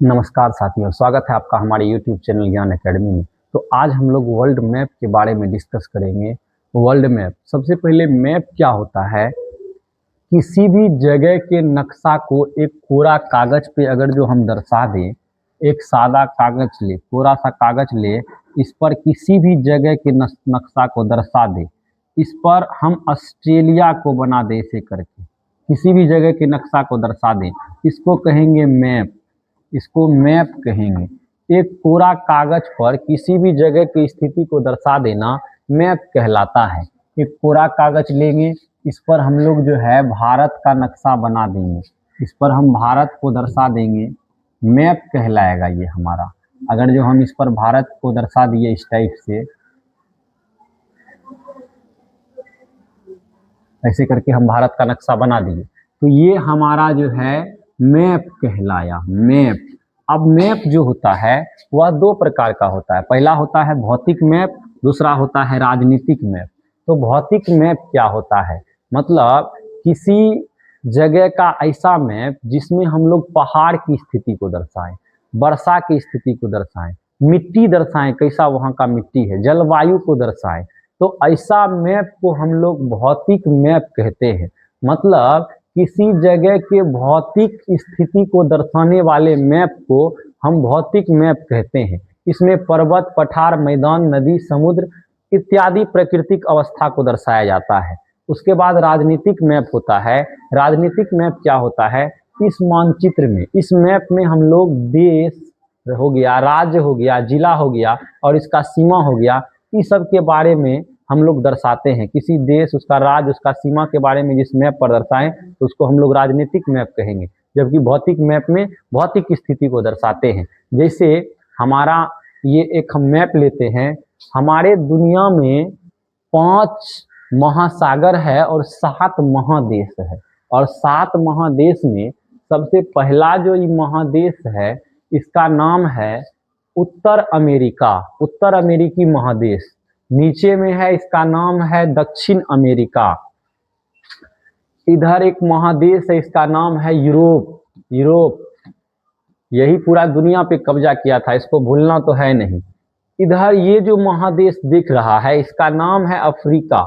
नमस्कार साथियों, स्वागत है आपका हमारे YouTube चैनल ज्ञान एकेडमी में। तो आज हम लोग वर्ल्ड मैप के बारे में डिस्कस करेंगे। वर्ल्ड मैप, सबसे पहले मैप क्या होता है? किसी भी जगह के नक्शा को एक कोरा कागज पे अगर जो हम दर्शा दें, एक सादा कागज ले, कोरा सा कागज ले, इस पर किसी भी जगह के नक्शा को दर्शा दें, इस पर हम ऑस्ट्रेलिया को बना दें ऐसे करके, किसी भी जगह के नक्शा को दर्शा दें, इसको कहेंगे मैप। इसको मैप कहेंगे। एक कोरा कागज पर किसी भी जगह की स्थिति को दर्शा देना मैप कहलाता है। एक कोरा कागज लेंगे, इस पर हम लोग जो है भारत का नक्शा बना देंगे, इस पर हम भारत को दर्शा देंगे, मैप कहलाएगा ये हमारा। अगर जो हम इस पर भारत को दर्शा दिए इस टाइप से, ऐसे करके हम भारत का नक्शा बना दिए, तो ये हमारा जो है मैप कहलाया, मैप। अब मैप जो होता है वह दो प्रकार का होता है। पहला होता है भौतिक मैप, दूसरा होता है राजनीतिक मैप। तो भौतिक मैप क्या होता है? मतलब किसी जगह का ऐसा मैप जिसमें हम लोग पहाड़ की स्थिति को दर्शाएं, वर्षा की स्थिति को दर्शाएं, मिट्टी दर्शाएं, कैसा वहाँ का मिट्टी है, जलवायु को दर्शाएं। तो ऐसा मैप को हम लोग भौतिक मैप कहते हैं। मतलब किसी जगह के भौतिक स्थिति को दर्शाने वाले मैप को हम भौतिक मैप कहते हैं। इसमें पर्वत, पठार, मैदान, नदी, समुद्र इत्यादि प्राकृतिक अवस्था को दर्शाया जाता है। उसके बाद राजनीतिक मैप होता है। राजनीतिक मैप क्या होता है? इस मानचित्र में, इस मैप में हम लोग देश हो गया, राज्य हो गया, जिला हो गया और इसका सीमा हो गया, इस सब के बारे में हम लोग दर्शाते हैं। किसी देश, उसका राज्य, उसका सीमा के बारे में जिस मैप पर दर्शाएं तो उसको हम लोग राजनीतिक मैप कहेंगे। जबकि भौतिक मैप में भौतिक स्थिति को दर्शाते हैं। जैसे हमारा ये एक हम मैप लेते हैं, हमारे दुनिया में 5 महासागर है और 7 महादेश है। और 7 महादेश में सबसे पहला जो ये महादेश है, इसका नाम है उत्तर अमेरिका, उत्तर अमेरिकी महादेश। नीचे में है, इसका नाम है दक्षिण अमेरिका। इधर एक महादेश है, इसका नाम है यूरोप। यूरोप यही पूरा दुनिया पे कब्जा किया था, इसको भूलना तो है नहीं। इधर ये जो महादेश दिख रहा है, इसका नाम है अफ्रीका।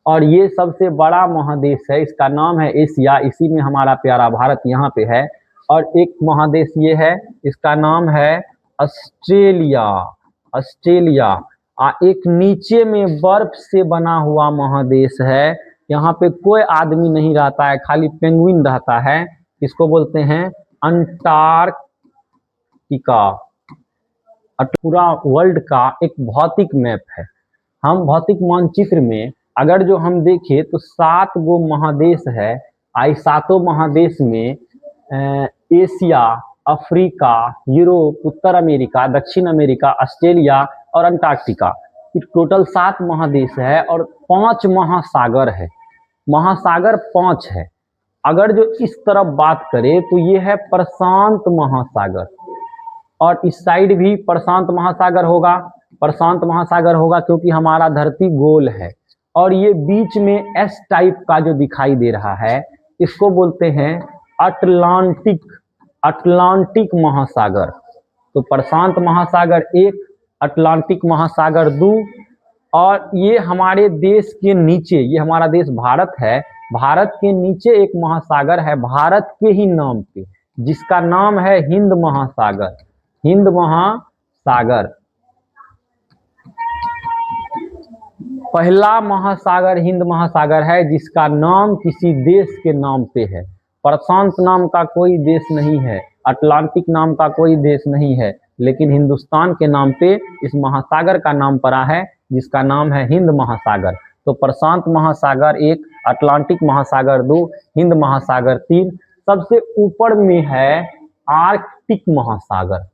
और ये सबसे बड़ा महादेश है, इसका नाम है एशिया। इसी में हमारा प्यारा भारत यहाँ पे है। और एक महादेश ये है, इसका नाम है ऑस्ट्रेलिया। ऑस्ट्रेलिया एक नीचे में बर्फ से बना हुआ महादेश है। यहाँ पे कोई आदमी नहीं रहता है, खाली पेंगुइन रहता है। इसको बोलते हैं अंटार्कटिका। पूरा वर्ल्ड का एक भौतिक मैप है। हम भौतिक मानचित्र में अगर जो हम देखें तो 7 गो महादेश है। आई 7 महादेश में एशिया, अफ्रीका, यूरोप, उत्तर अमेरिका, दक्षिण अमेरिका, ऑस्ट्रेलिया और अंटार्कटिका, टोटल 7 महादेश है और 5 महासागर है। महासागर 5 है। अगर जो इस तरफ बात करें तो ये है प्रशांत महासागर, और इस साइड भी प्रशांत महासागर होगा। प्रशांत महासागर होगा क्योंकि हमारा धरती गोल है। और ये बीच में एस टाइप का जो दिखाई दे रहा है, इसको बोलते हैं अटलांटिक, अटलांटिक महासागर। तो प्रशांत महासागर 1, अटलांटिक महासागर 2। और ये हमारे देश के नीचे, ये हमारा देश भारत है, भारत के नीचे एक महासागर है भारत के ही नाम पे, जिसका नाम है हिंद महासागर। हिंद महासागर पहला महासागर हिंद महासागर है, जिसका नाम किसी देश के नाम पे है। प्रशांत नाम का कोई देश नहीं है, अटलांटिक नाम का कोई देश नहीं है, लेकिन हिंदुस्तान के नाम पे इस महासागर का नाम पड़ा है, जिसका नाम है हिंद महासागर। तो प्रशांत महासागर 1, अटलांटिक महासागर 2, हिंद महासागर 3। सबसे ऊपर में है आर्कटिक महासागर।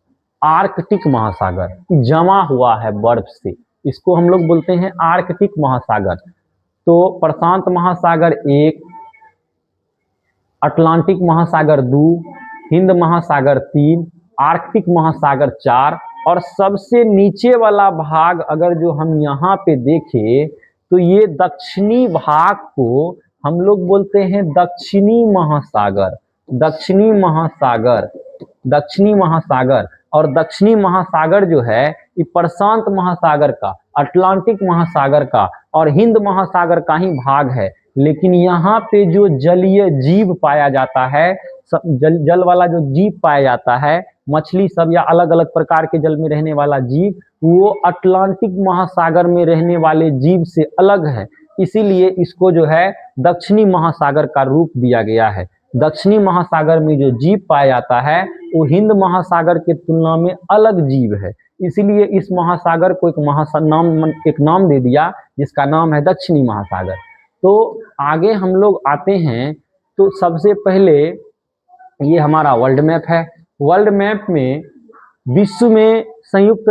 आर्कटिक महासागर जमा हुआ है बर्फ से, इसको हम लोग बोलते हैं आर्कटिक महासागर। तो प्रशांत महासागर 1, अटलांटिक महासागर 2, हिंद महासागर 3, आर्कटिक महासागर 4। और सबसे नीचे वाला भाग अगर जो हम यहाँ पे देखें तो ये दक्षिणी भाग को हम लोग बोलते हैं दक्षिणी महासागर। दक्षिणी महासागर दक्षिणी महासागर, और दक्षिणी महासागर जो है ये प्रशांत महासागर का, अटलांटिक महासागर का और हिंद महासागर का ही भाग है। लेकिन यहाँ पे जो जलीय जीव पाया जाता है, जल वाला जो जीव पाया जाता है, मछली सब या अलग अलग प्रकार के जल में रहने वाला जीव, वो अटलांटिक महासागर में रहने वाले जीव से अलग है। इसीलिए इसको जो है दक्षिणी महासागर का रूप दिया गया है। दक्षिणी महासागर में जो जीव पाया जाता है वो हिंद महासागर के तुलना में अलग जीव है, इसीलिए इस महासागर को एक नाम दे दिया जिसका नाम है दक्षिणी महासागर। तो आगे हम लोग आते हैं, तो सबसे पहले ये हमारा वर्ल्ड मैप है। वर्ल्ड मैप में विश्व में संयुक्त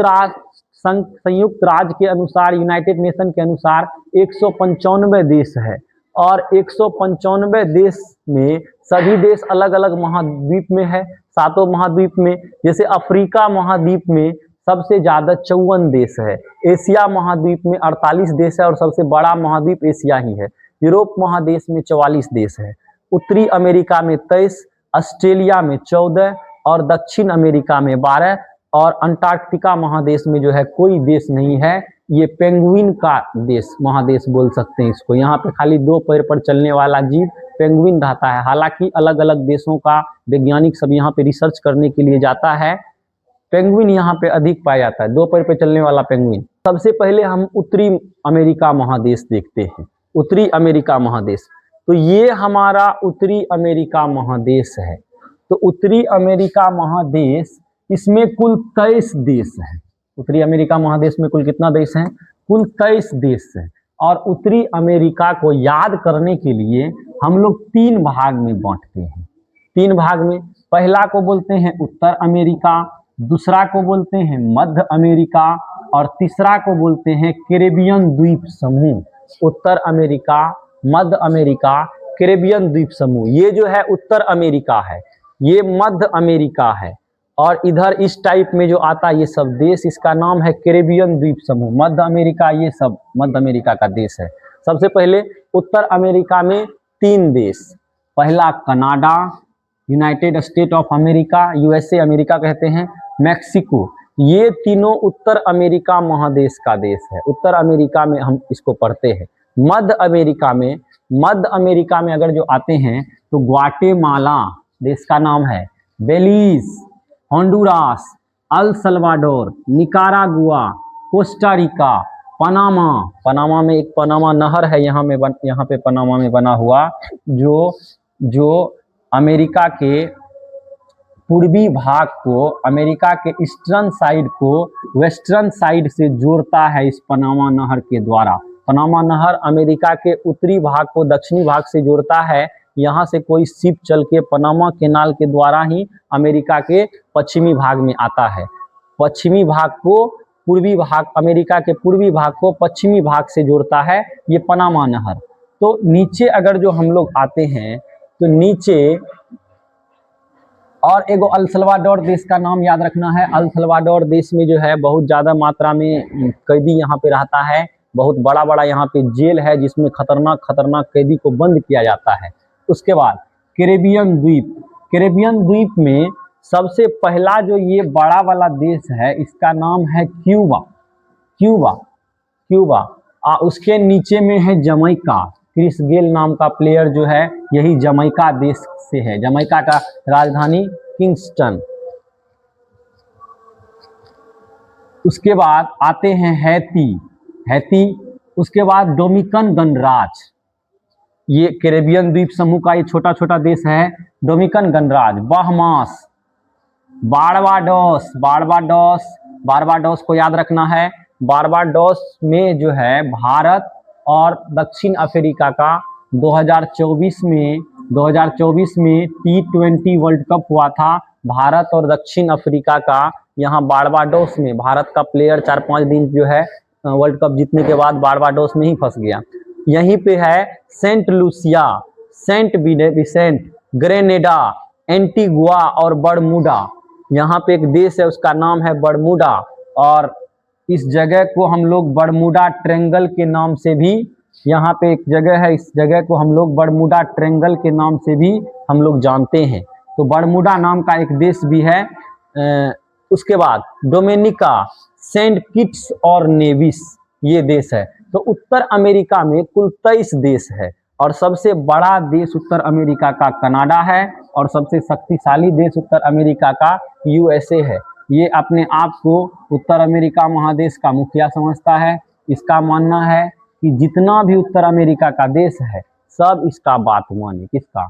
राज्य के अनुसार, यूनाइटेड नेशन के अनुसार 195 देश है, और 195 देश में सभी देश अलग अलग महाद्वीप में है, सातों महाद्वीप में। जैसे अफ्रीका महाद्वीप में सबसे ज्यादा 54 देश है, एशिया महाद्वीप में 48 देश है और सबसे बड़ा महाद्वीप एशिया ही है। यूरोप महादेश में 44 देश है, उत्तरी अमेरिका में 23, ऑस्ट्रेलिया में 14 और दक्षिण अमेरिका में 12, और अंटार्कटिका महादेश में जो है कोई देश नहीं है। ये पेंगुइन का देश, महादेश बोल सकते हैं इसको। यहाँ पे खाली 2 पैर पर चलने वाला जीव पेंगुइन रहता है। हालांकि अलग अलग देशों का वैज्ञानिक सब यहाँ पे रिसर्च करने के लिए जाता है। पेंगुइन यहाँ पे अधिक पाया जाता है, 2 पैर पे चलने वाला पेंगुइन। सबसे पहले हम उत्तरी अमेरिका महादेश देखते हैं। उत्तरी अमेरिका महादेश, तो ये हमारा उत्तरी अमेरिका महादेश है। तो उत्तरी अमेरिका महादेश, इसमें कुल 23 देश हैं। उत्तरी अमेरिका महादेश में कुल कितना देश हैं? कुल 23 देश हैं। और उत्तरी अमेरिका को याद करने के लिए हम लोग 3 भाग में बांटते हैं। 3 भाग में, पहला को बोलते हैं उत्तर अमेरिका, दूसरा को बोलते हैं मध्य अमेरिका और तीसरा को बोलते हैं कैरेबियन द्वीप समूह। उत्तर अमेरिका, मध्य अमेरिका, कैरेबियन द्वीप समूह, ये जो है उत्तर अमेरिका है, ये मध्य अमेरिका है, और इधर इस टाइप में जो आता है ये सब देश, इसका नाम है कैरेबियन द्वीप समूह। मध्य अमेरिका, ये सब मध्य अमेरिका का देश है। सबसे पहले उत्तर अमेरिका में 3 देश, पहला Canada, United state of America, USA America कहते हैं, मैक्सिको, ये तीनों उत्तर अमेरिका महादेश का देश है। उत्तर अमेरिका में हम इसको पढ़ते हैं। मध्य अमेरिका में अगर जो आते हैं तो ग्वाटेमाला देश का नाम है, Belize, Honduras, El Salvador, Nicaragua, Costa Rica, Panama में एक पनामा नहर है यहाँ पे पनामा में बना हुआ, जो अमेरिका के पूर्वी भाग को, अमेरिका के ईस्टर्न साइड को वेस्टर्न साइड से जोड़ता है इस पनामा नहर के द्वारा। पनामा नहर अमेरिका के उत्तरी भाग को दक्षिणी भाग से जोड़ता है। यहाँ से कोई शिप चल के पनामा कैनाल के द्वारा ही अमेरिका के पश्चिमी भाग में आता है। पश्चिमी भाग को पूर्वी भाग, अमेरिका के पूर्वी भाग को पश्चिमी भाग से जोड़ता है ये पनामा नहर। तो नीचे अगर जो हम लोग आते हैं तो नीचे और एगो अल सल्वाडोर देश का नाम याद रखना है। अल सल्वाडोर देश में जो है बहुत ज़्यादा मात्रा में कैदी यहाँ पे रहता है। बहुत बड़ा बड़ा यहाँ पे जेल है जिसमें खतरनाक कैदी को बंद किया जाता है। उसके बाद कैरेबियन द्वीप में सबसे पहला जो ये बड़ा वाला देश है इसका नाम है क्यूबा। उसके नीचे में है जमैका। क्रिस गेल नाम का प्लेयर जो है यही जमैका देश से है। जमैका का राजधानी किंगस्टन। उसके बाद आते हैं हैती। उसके बाद डोमिनिकन गणराज्य, ये कैरेबियन द्वीप समूह का ये छोटा छोटा देश है। डोमिनिकन गणराज्य, बहमास, बारबाडोस को याद रखना है। बारबाडोस में जो है भारत और दक्षिण अफ्रीका का 2024 में T20 वर्ल्ड कप हुआ था। भारत और दक्षिण अफ्रीका का यहाँ बारबाडोस में भारत का प्लेयर 4-5 दिन जो है वर्ल्ड कप जीतने के बाद बारबाडोस में ही फंस गया। यहीं पे है Saint Lucia, Saint Vincent, Grenada, Antigua और बरमूडा। यहाँ पे एक देश है उसका नाम है बरमूडा, और इस जगह को हम लोग बरमूडा ट्रायंगल के नाम से भी, यहाँ पे एक जगह है, इस जगह को हम लोग बरमूडा ट्रायंगल के नाम से भी हम लोग जानते हैं। तो बरमूडा नाम का एक देश भी है। उसके बाद डोमिनिका, सेंट किट्स और नेविस ये देश है। तो उत्तर अमेरिका में कुल 23 देश है और सबसे बड़ा देश उत्तर अमेरिका का कनाडा है और सबसे शक्तिशाली देश उत्तर अमेरिका का यूएसए है। ये अपने आप को उत्तर अमेरिका महादेश का मुखिया समझता है। इसका मानना है कि जितना भी उत्तर अमेरिका का देश है सब इसका बात माने, किसका?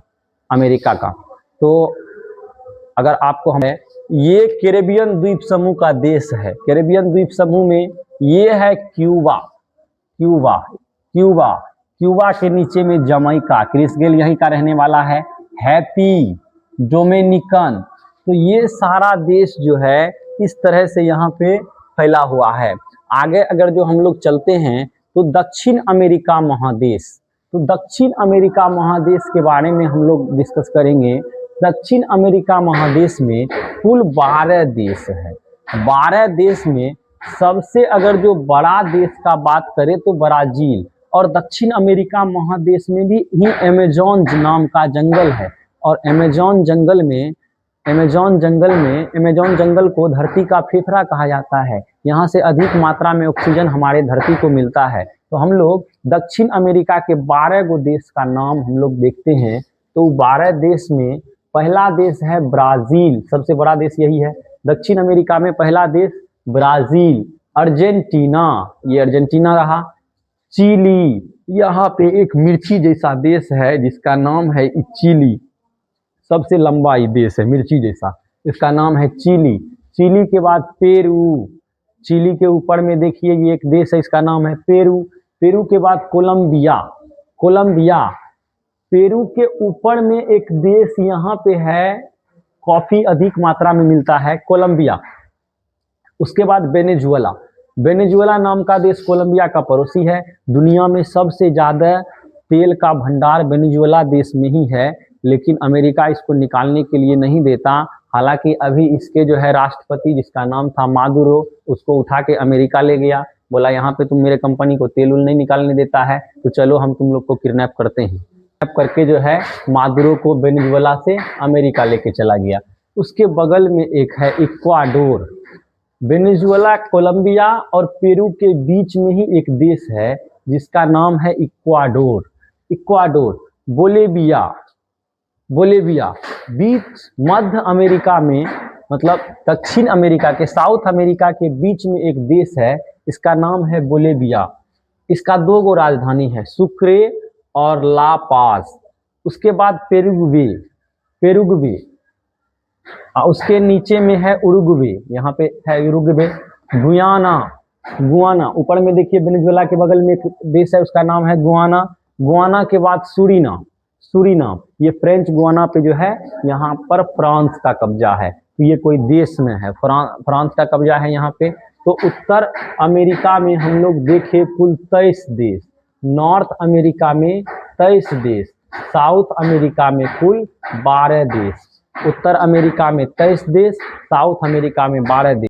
अमेरिका का। तो अगर आपको हमें ये कैरेबियन द्वीप समूह का देश है। कैरेबियन द्वीप समूह में ये है क्यूबा, क्यूबा, क्यूबा, क्यूबा के नीचे में जमैका, क्रिस गेल यहीं का रहने वाला है, हैती, डोमिनिकन। तो ये सारा देश जो है इस तरह से यहाँ पे फैला हुआ है। आगे अगर जो हम लोग चलते हैं तो दक्षिण अमेरिका महादेश, तो दक्षिण अमेरिका महादेश के बारे में हम लोग डिस्कस करेंगे। दक्षिण अमेरिका महादेश में कुल 12 देश है। 12 देश में सबसे अगर जो बड़ा देश का बात करें तो ब्राजील, और दक्षिण अमेरिका महादेश में भी ही अमेजोन नाम का जंगल है। और अमेजोन जंगल को धरती का फेफड़ा कहा जाता है। यहाँ से अधिक मात्रा में ऑक्सीजन हमारे धरती को मिलता है। तो हम लोग दक्षिण अमेरिका के 12 गो देश का नाम हम लोग देखते हैं। तो 12 देश में पहला देश है ब्राजील, सबसे बड़ा देश यही है। दक्षिण अमेरिका में पहला देश ब्राजील। अर्जेंटीना, ये अर्जेंटीना रहा। चिली, यहाँ पे एक मिर्ची जैसा देश है जिसका नाम है चिली, सबसे लंबा ये देश है मिर्ची जैसा, इसका नाम है चिली। चिली के बाद पेरू, चिली के ऊपर में देखिए ये एक देश है, इसका नाम है पेरू। पेरू के बाद कोलंबिया, कोलंबिया। पेरू के ऊपर में एक देश यहाँ पे है, कॉफी अधिक मात्रा में मिलता है, कोलंबिया। उसके बाद वेनेजुएला, वेनेजुएला नाम का देश कोलंबिया का पड़ोसी है। दुनिया में सबसे ज़्यादा तेल का भंडार वेनेजुएला देश में ही है, लेकिन अमेरिका इसको निकालने के लिए नहीं देता। हालांकि अभी इसके जो है राष्ट्रपति, जिसका नाम था मादुरो, उसको उठा के अमेरिका ले गया, बोला यहाँ पे तुम मेरे कंपनी को तेल उल नहीं निकालने देता है तो चलो हम तुम लोग को किडनैप करते हैं। किडनैप करके जो है मादुरो को वेनेजुएला से अमेरिका लेके चला गया। उसके बगल में एक है इक्वाडोर। वेनेजुएला, कोलंबिया और पेरू के बीच में ही एक देश है जिसका नाम है इक्वाडोर। इक्वाडोर, बोलेविया, बोलेविया बीच मध्य अमेरिका में, मतलब दक्षिण अमेरिका के, साउथ अमेरिका के बीच में एक देश है, इसका नाम है बोलेविया। इसका 2 गो राजधानी है, सुक्रे और ला पास। उसके बाद पेरुग्वे, पेरुग्वे, उसके नीचे में है उरुग्वे, यहाँ पे है उरुग्वे। गुयाना, गुआना, ऊपर में देखिए वेनेजुएला के बगल में एक देश है, उसका नाम है गुआना। गुआना के बाद सूरीनाम, सूरीनाम, ये फ्रेंच गुआना पे जो है यहाँ पर फ्रांस का कब्जा है। तो ये कोई देश में है, फ्रांस का कब्जा है यहाँ पे। तो उत्तर अमेरिका में हम लोग देखे कुल 23 देश, नॉर्थ अमेरिका में 23 देश, साउथ अमेरिका में कुल 12 देश। उत्तर अमेरिका में 23 देश, साउथ अमेरिका में 12 देश।